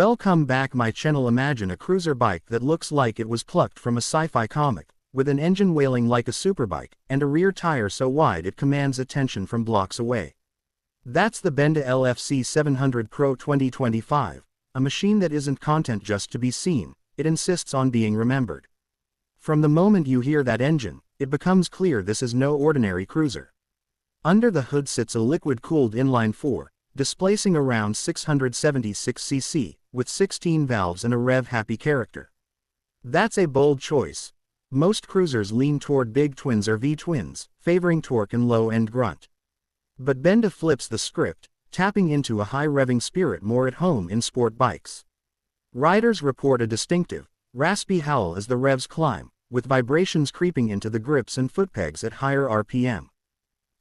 Welcome back my channel. Imagine a cruiser bike that looks like it was plucked from a sci-fi comic, with an engine wailing like a superbike, and a rear tire so wide it commands attention from blocks away. That's the Benda LFC 700 Pro 2025, a machine that isn't content just to be seen, it insists on being remembered. From the moment you hear that engine, it becomes clear this is no ordinary cruiser. Under the hood sits a liquid-cooled inline-4, displacing around 676 cc, with 16 valves and a rev-happy character. That's a bold choice. Most cruisers lean toward big twins or V-twins, favoring torque and low-end grunt. But Benda flips the script, tapping into a high-revving spirit more at home in sport bikes. Riders report a distinctive, raspy howl as the revs climb, with vibrations creeping into the grips and foot pegs at higher RPM.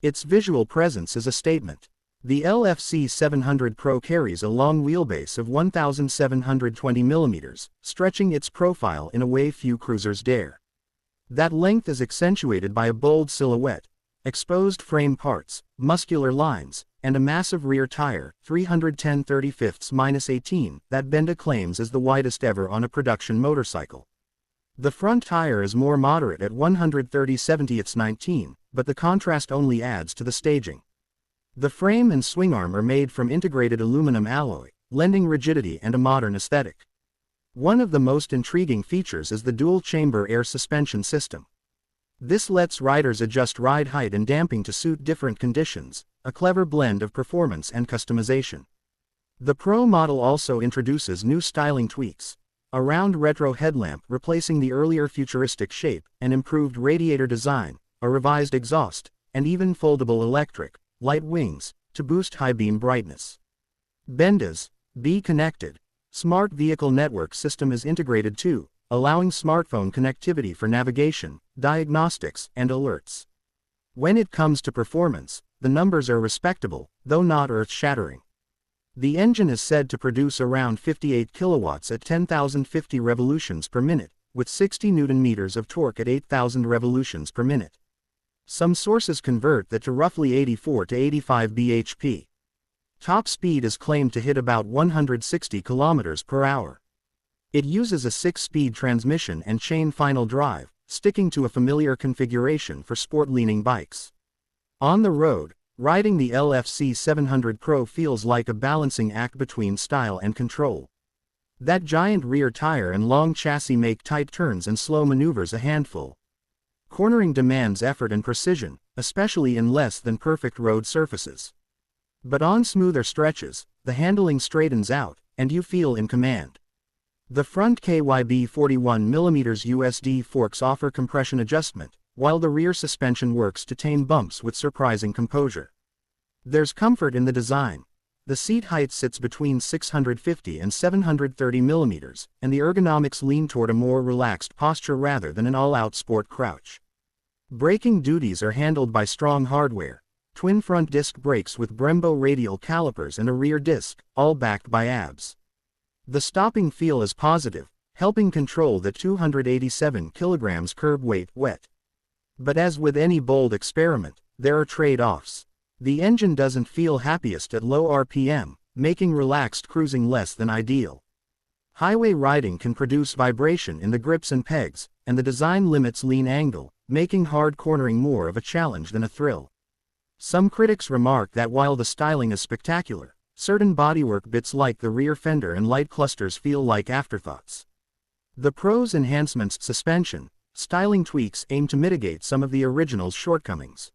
Its visual presence is a statement. The LFC 700 Pro carries a long wheelbase of 1,720 mm, stretching its profile in a way few cruisers dare. That length is accentuated by a bold silhouette, exposed frame parts, muscular lines, and a massive rear tire, 310/35-18, that Benda claims is the widest ever on a production motorcycle. The front tire is more moderate at 130/70-19, but the contrast only adds to the staging. The frame and swingarm are made from integrated aluminum alloy, lending rigidity and a modern aesthetic. One of the most intriguing features is the dual-chamber air suspension system. This lets riders adjust ride height and damping to suit different conditions, a clever blend of performance and customization. The Pro model also introduces new styling tweaks: a round retro headlamp replacing the earlier futuristic shape, an improved radiator design, a revised exhaust, and even foldable electric light wings, to boost high-beam brightness. Benda's Be Connected smart vehicle network system is integrated too, allowing smartphone connectivity for navigation, diagnostics, and alerts. When it comes to performance, the numbers are respectable, though not earth-shattering. The engine is said to produce around 58 kilowatts at 10,050 revolutions per minute, with 60 Nm of torque at 8,000 revolutions per minute. Some sources convert that to roughly 84 to 85 bhp. Top speed is claimed to hit about 160 km per hour. It uses a 6-speed transmission and chain final drive, sticking to a familiar configuration for sport-leaning bikes. On the road, riding the LFC 700 Pro feels like a balancing act between style and control. That giant rear tire and long chassis make tight turns and slow maneuvers a handful. Cornering demands effort and precision, especially in less than perfect road surfaces. But on smoother stretches, the handling straightens out, and you feel in command. The front KYB 41mm USD forks offer compression adjustment, while the rear suspension works to tame bumps with surprising composure. There's comfort in the design. The seat height sits between 650 and 730 mm, and the ergonomics lean toward a more relaxed posture rather than an all-out sport crouch. Braking duties are handled by strong hardware, twin front disc brakes with Brembo radial calipers and a rear disc, all backed by ABS. The stopping feel is positive, helping control the 287 kg curb weight wet. But as with any bold experiment, there are trade-offs. The engine doesn't feel happiest at low RPM, making relaxed cruising less than ideal. Highway riding can produce vibration in the grips and pegs, and the design limits lean angle, making hard cornering more of a challenge than a thrill. Some critics remark that while the styling is spectacular, certain bodywork bits like the rear fender and light clusters feel like afterthoughts. The Pro's enhancements, suspension, styling tweaks aim to mitigate some of the original's shortcomings.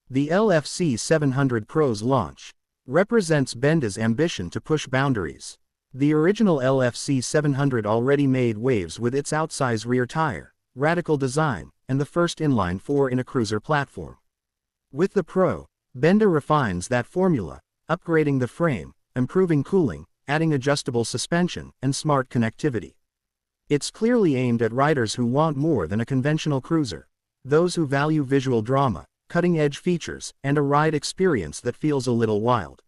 The LFC 700 Pro's launch represents Benda's ambition to push boundaries. The original LFC 700 already made waves with its outsize rear tire, radical design, and the first inline-4 in a cruiser platform. With the Pro, Benda refines that formula, upgrading the frame, improving cooling, adding adjustable suspension, and smart connectivity. It's clearly aimed at riders who want more than a conventional cruiser, those who value visual drama, cutting-edge features, and a ride experience that feels a little wild.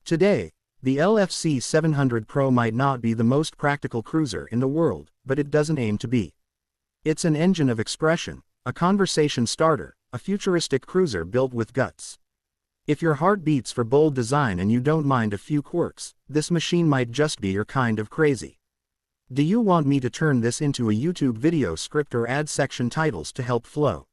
Today, the LFC 700 Pro might not be the most practical cruiser in the world, but it doesn't aim to be. It's an engine of expression, a conversation starter, a futuristic cruiser built with guts. If your heart beats for bold design and you don't mind a few quirks, this machine might just be your kind of crazy. Do you want me to turn this into a YouTube video script or add section titles to help flow?